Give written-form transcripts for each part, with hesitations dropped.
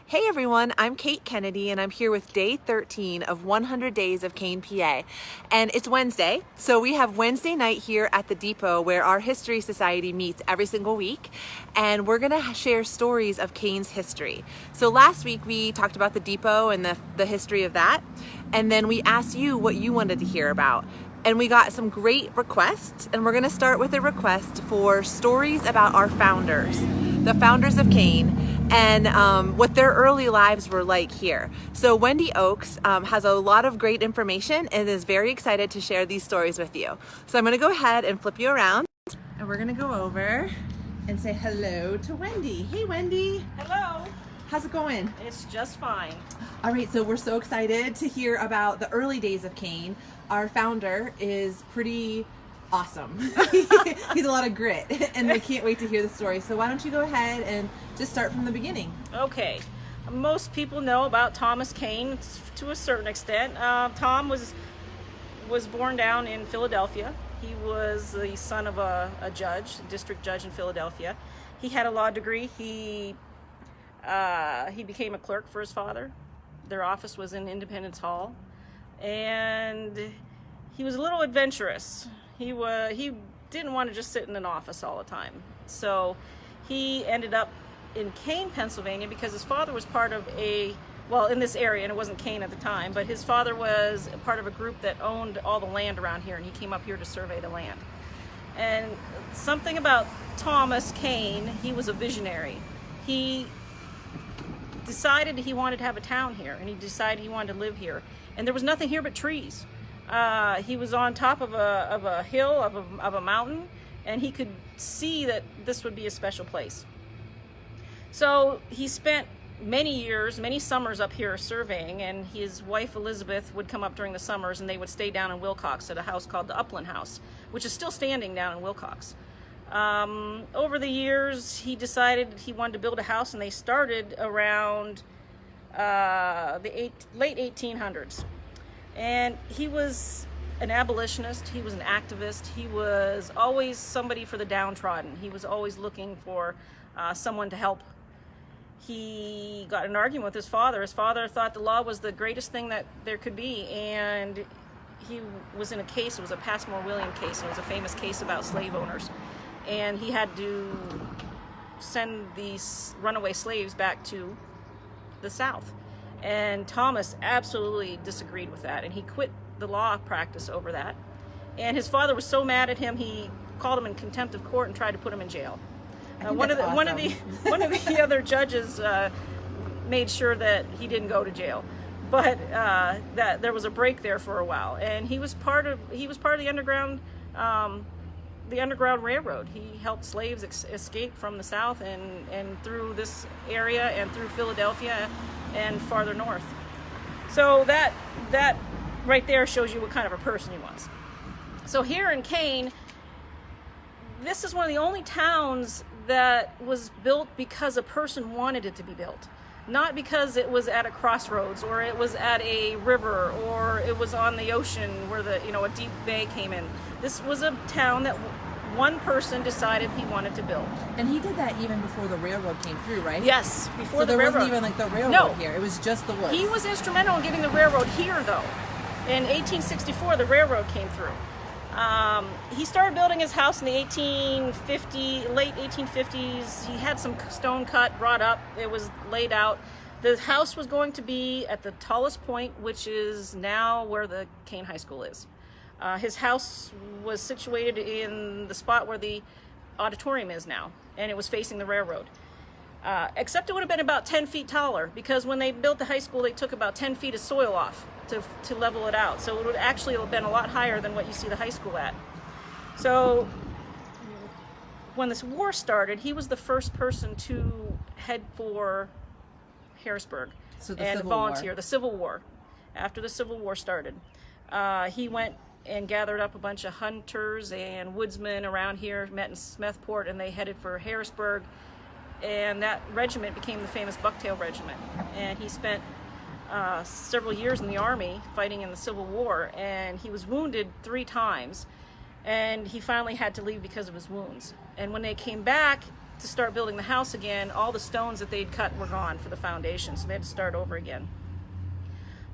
Hey everyone, I'm Kate Kennedy and I'm here with day 13 of 100 Days of Kane, PA. And it's Wednesday, so we have Wednesday night here at the Depot where our History Society meets every single week. And we're gonna share stories of Kane's history. So last week we talked about the Depot and the history of that. And then we asked you what you wanted to hear about. And we got some great requests, and we're gonna start with a request for stories about our founders, the founders of Kane, and what their early lives were like here. So Wendy Oakes has a lot of great information and is very excited to share these stories with you. So I'm gonna go ahead and flip you around, and we're gonna go over and say hello to Wendy. Hey Wendy. Hello. How's it going? It's just fine. All right, so we're so excited to hear about the early days of Kane. Our founder is pretty awesome. He's a lot of grit, and we can't wait to hear the story. So why don't you go ahead and just start from the beginning. Okay. Most people know about Thomas Kane to a certain extent. Tom was born down in Philadelphia. He was the son of a judge, a district judge in Philadelphia. He had a law degree. He became a clerk for his father. Their office was in Independence Hall. And he was a little adventurous. He didn't want to just sit in an office all the time. So he ended up in Kane, Pennsylvania, because his father was part of in this area, and it wasn't Kane at the time, but his father was part of a group that owned all the land around here, and he came up here to survey the land. And something about Thomas Kane, he was a visionary. He decided he wanted to have a town here, and he decided he wanted to live here. And there was nothing here but trees. He was on top of a hill, of a mountain, and he could see that this would be a special place. So he spent many summers up here surveying, and his wife Elizabeth would come up during the summers, and they would stay down in Wilcox at a house called the Upland House, which is still standing down in Wilcox. Over the years, he decided he wanted to build a house, and they started around the late 1800s. And he was an abolitionist, he was an activist, he was always somebody for the downtrodden. He was always looking for someone to help. He got in an argument with his father. His father thought the law was the greatest thing that there could be, and he was in a case, it was a Passmore William case, and it was a famous case about slave owners. And he had to send these runaway slaves back to the South. And Thomas absolutely disagreed with that, and he quit the law practice over that. And his father was so mad at him, he called him in contempt of court and tried to put him in jail. One of the other judges made sure that he didn't go to jail, but that there was a break there for a while. And he was part of the Underground Railroad. He helped slaves escape from the South and through this area and through Philadelphia and farther north. So that right there shows you what kind of a person he was. So here in Kane, this is one of the only towns that was built because a person wanted it to be built. Not because it was at a crossroads, or it was at a river, or it was on the ocean where a deep bay came in. This was a town that one person decided he wanted to build. And he did that even before the railroad came through, right? Yes, before the So railroad. there wasn't even the railroad here. It was just the woods. He was instrumental in getting the railroad here, though. In 1864, the railroad came through. He started building his house in the late 1850s. He had some stone cut, brought up. It was laid out. The house was going to be at the tallest point, which is now where the Kane High School is. His house was situated in the spot where the auditorium is now, and it was facing the railroad. Except it would have been about 10 feet taller, because when they built the high school, they took about 10 feet of soil off to level it out. So it would actually have been a lot higher than what you see the high school at. So when this war started, he was the first person to head for Harrisburg and volunteer. The Civil War. After the Civil War started, he went and gathered up a bunch of hunters and woodsmen around here, met in Smethport, and they headed for Harrisburg. And that regiment became the famous Bucktail Regiment. And he spent several years in the Army fighting in the Civil War, and he was wounded 3 times, and he finally had to leave because of his wounds. And when they came back, to start building the house again, all the stones that they'd cut were gone for the foundation, so they had to start over again.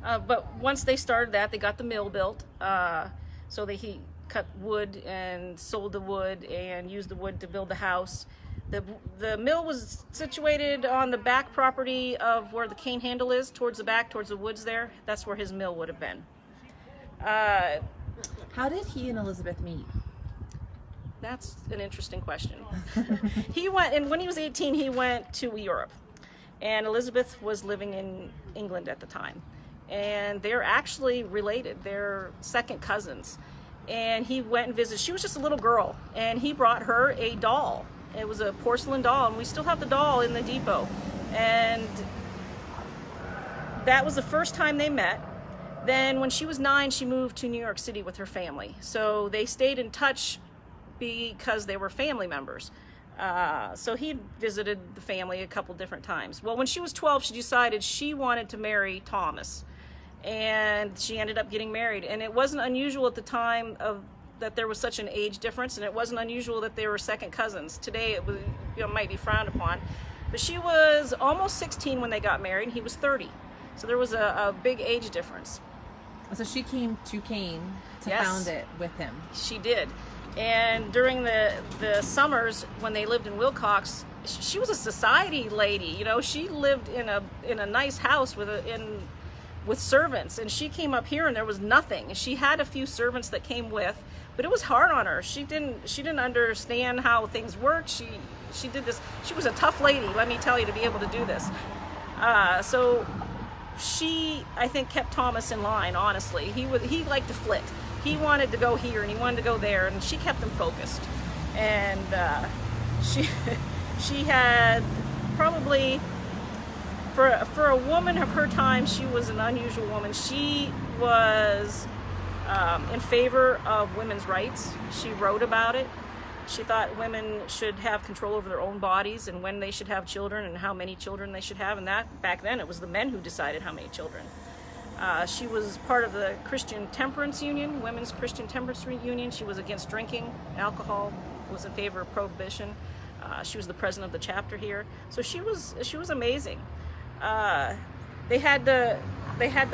But once they started that, they got the mill built. So he cut wood and sold the wood and used the wood to build the house. The mill was situated on the back property of where the cane handle is, towards the back, towards the woods there. That's where his mill would have been. How did he and Elizabeth meet? That's an interesting question. He went, and when he was 18, he went to Europe. And Elizabeth was living in England at the time. And they're actually related. They're second cousins. And he went and visited. She was just a little girl, and he brought her a doll. It was a porcelain doll, and we still have the doll in the depot. And that was the first time they met. Then when she was 9, she moved to New York City with her family. So they stayed in touch because they were family members. So he visited the family a couple different times. Well, when she was 12, she decided she wanted to marry Thomas. And she ended up getting married. And it wasn't unusual at the time that there was such an age difference, and it wasn't unusual that they were second cousins. Today it might be frowned upon. But she was almost 16 when they got married, and he was 30. So there was a big age difference. So she came to Kane to Yes. found it with him. She did. And during the summers when they lived in Wilcox, she was a society lady. You know, she lived in a nice house with servants, and she came up here and there was nothing. She had a few servants that came with, but it was hard on her. She didn't understand how things worked. She did this. She was a tough lady, let me tell you, to be able to do this. So she, I think, kept Thomas in line. Honestly, he liked to flit. He wanted to go here and he wanted to go there, and she kept him focused. And she had probably, for a woman of her time, she was an unusual woman. She was in favor of women's rights. She wrote about it. She thought women should have control over their own bodies and when they should have children and how many children they should have. And that, back then, it was the men who decided how many children. She was part of the Christian Temperance Union, Women's Christian Temperance Union. She was against drinking alcohol, was in favor of prohibition. She was the president of the chapter here. So she was amazing. They had the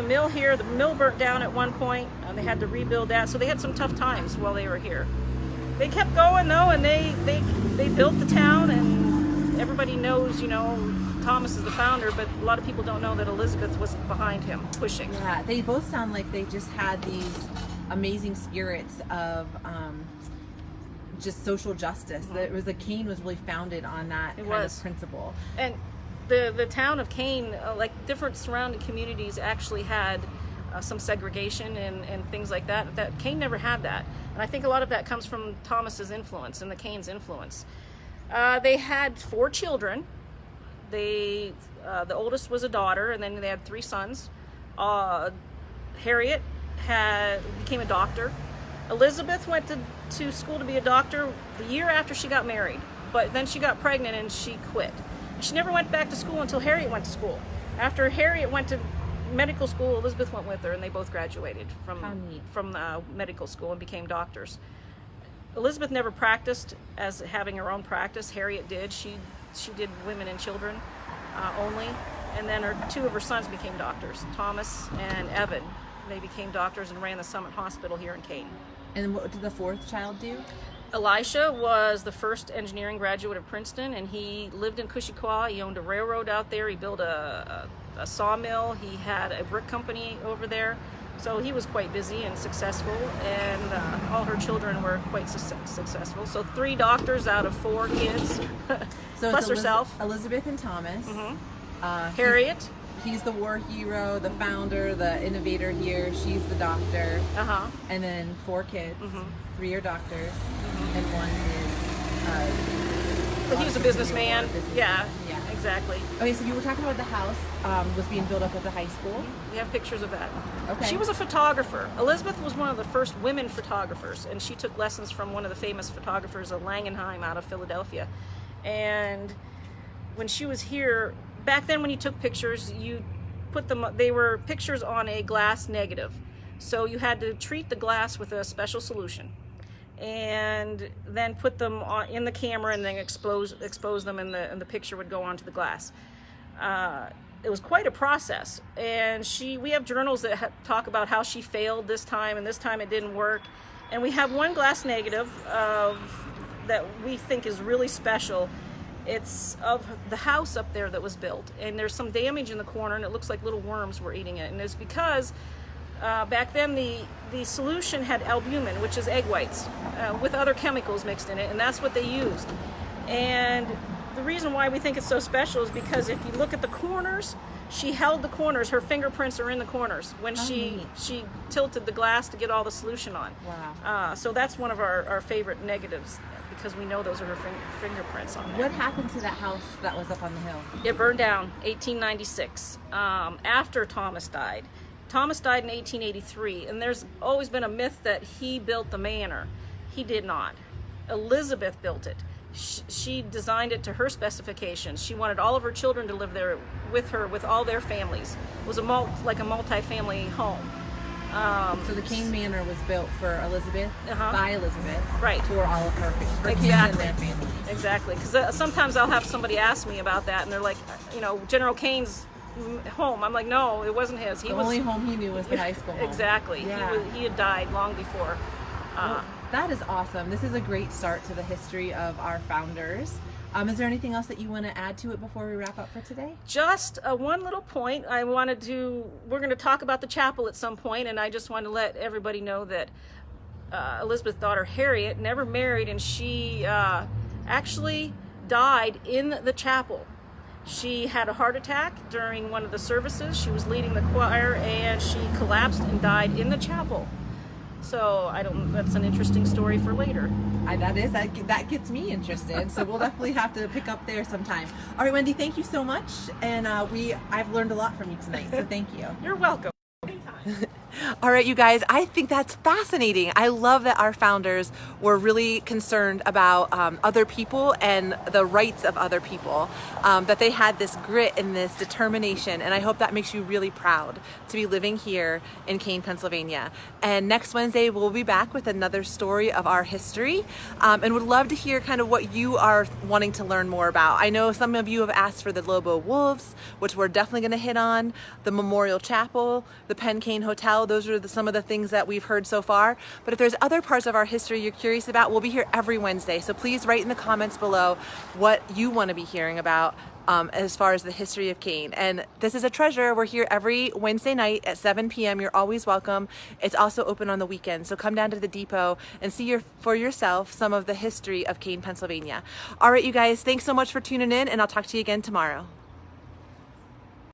mill here. The mill burnt down at one point, and they had to rebuild that. So they had some tough times while they were here. They kept going though, and they built the town, and everybody knows, you know, Thomas is the founder, but a lot of people don't know that Elizabeth was behind him, pushing. Yeah, they both sound like they just had these amazing spirits of just social justice. Mm-hmm. That it was Kane was really founded on that kind of principle. And the town of Kane, like different surrounding communities, actually had some segregation and things like that. That Kane never had that, and I think a lot of that comes from Thomas's influence and the Kane's influence. They had 4 children. The oldest was a daughter, and then they had 3 sons. Harriet became a doctor. Elizabeth went to school to be a doctor the year after she got married, but then she got pregnant and she quit. She never went back to school until Harriet went to school. After Harriet went to medical school, Elizabeth went with her, and they both graduated from medical school and became doctors. Elizabeth never practiced as having her own practice. Harriet did. She did women and children only, and then 2 of her sons became doctors, Thomas and Evan. They became doctors and ran the Summit Hospital here in Kane. And what did the 4th child do? Elisha was the first engineering graduate of Princeton, and he lived in Cushiquaw. He owned a railroad out there. He built a sawmill. He had a brick company over there. So he was quite busy and successful, and all her children were quite successful. So 3 doctors out of 4 kids, So plus herself. Elizabeth and Thomas. Mm-hmm. Harriet. He's the war hero, the founder, the innovator here. She's the doctor. And then 4 kids. 3 are doctors, and 1 is. But he was a businessman. Yeah, exactly. Okay, so you were talking about the house was being built up at the high school. We have pictures of that. Okay. She was a photographer. Elizabeth was one of the first women photographers, and she took lessons from one of the famous photographers of Langenheim out of Philadelphia. And when she was here, back then when you took pictures, you put them, they were pictures on a glass negative. So you had to treat the glass with a special solution. and then put them in the camera and then expose them, and the picture would go onto the glass. It was quite a process, and we have journals that talk about how she failed this time and this time it didn't work, and we have one glass negative that we think is really special. It's of the house up there that was built, and there's some damage in the corner and it looks like little worms were eating it, and it's because back then the solution had albumin, which is egg whites, with other chemicals mixed in it, and that's what they used. And the reason why we think it's so special is because if you look at the corners, she held the corners, her fingerprints are in the corners when she tilted the glass to get all the solution on. Wow. So that's one of our favorite negatives, because we know those are her fingerprints on there. What happened to that house that was up on the hill? It burned down 1896, after Thomas died. Thomas died in 1883, and there's always been a myth that he built the manor. He did not. Elizabeth built it. She designed it to her specifications. She wanted all of her children to live there with her, with all their families. It was like a multi-family home. So the Kane Manor was built for Elizabeth, by Elizabeth, right, for all of her kids and their families. Exactly, because sometimes I'll have somebody ask me about that, and they're like, General Kane's home. I'm like, no, it wasn't his. The only home he knew was the high school home. Exactly. Yeah. He had died long before. Well, that is awesome. This is a great start to the history of our founders. Is there anything else that you want to add to it before we wrap up for today? Just one little point. We're going to talk about the chapel at some point, and I just want to let everybody know that Elizabeth's daughter Harriet never married, and she actually died in the chapel. She had a heart attack during one of the services. She was leading the choir, and she collapsed and died in the chapel. So that's an interesting story for later. That gets me interested. So we'll definitely have to pick up there sometime. All right, Wendy, thank you so much. And I've learned a lot from you tonight. So thank you. You're welcome. All right, you guys, I think that's fascinating. I love that our founders were really concerned about other people and the rights of other people, that they had this grit and this determination, and I hope that makes you really proud to be living here in Kane, Pennsylvania. And next Wednesday, we'll be back with another story of our history, and would love to hear kind of what you are wanting to learn more about. I know some of you have asked for the Lobo Wolves, which we're definitely going to hit on, the Memorial Chapel, the Penn Kane Hotel. Those are some of the things that we've heard so far. But if there's other parts of our history you're curious about, we'll be here every Wednesday. So please write in the comments below what you want to be hearing about as far as the history of Kane. And this is a treasure. We're here every Wednesday night at 7 p.m. You're always welcome. It's also open on the weekend. So come down to the depot and see for yourself some of the history of Kane, Pennsylvania. All right, you guys, thanks so much for tuning in, and I'll talk to you again tomorrow.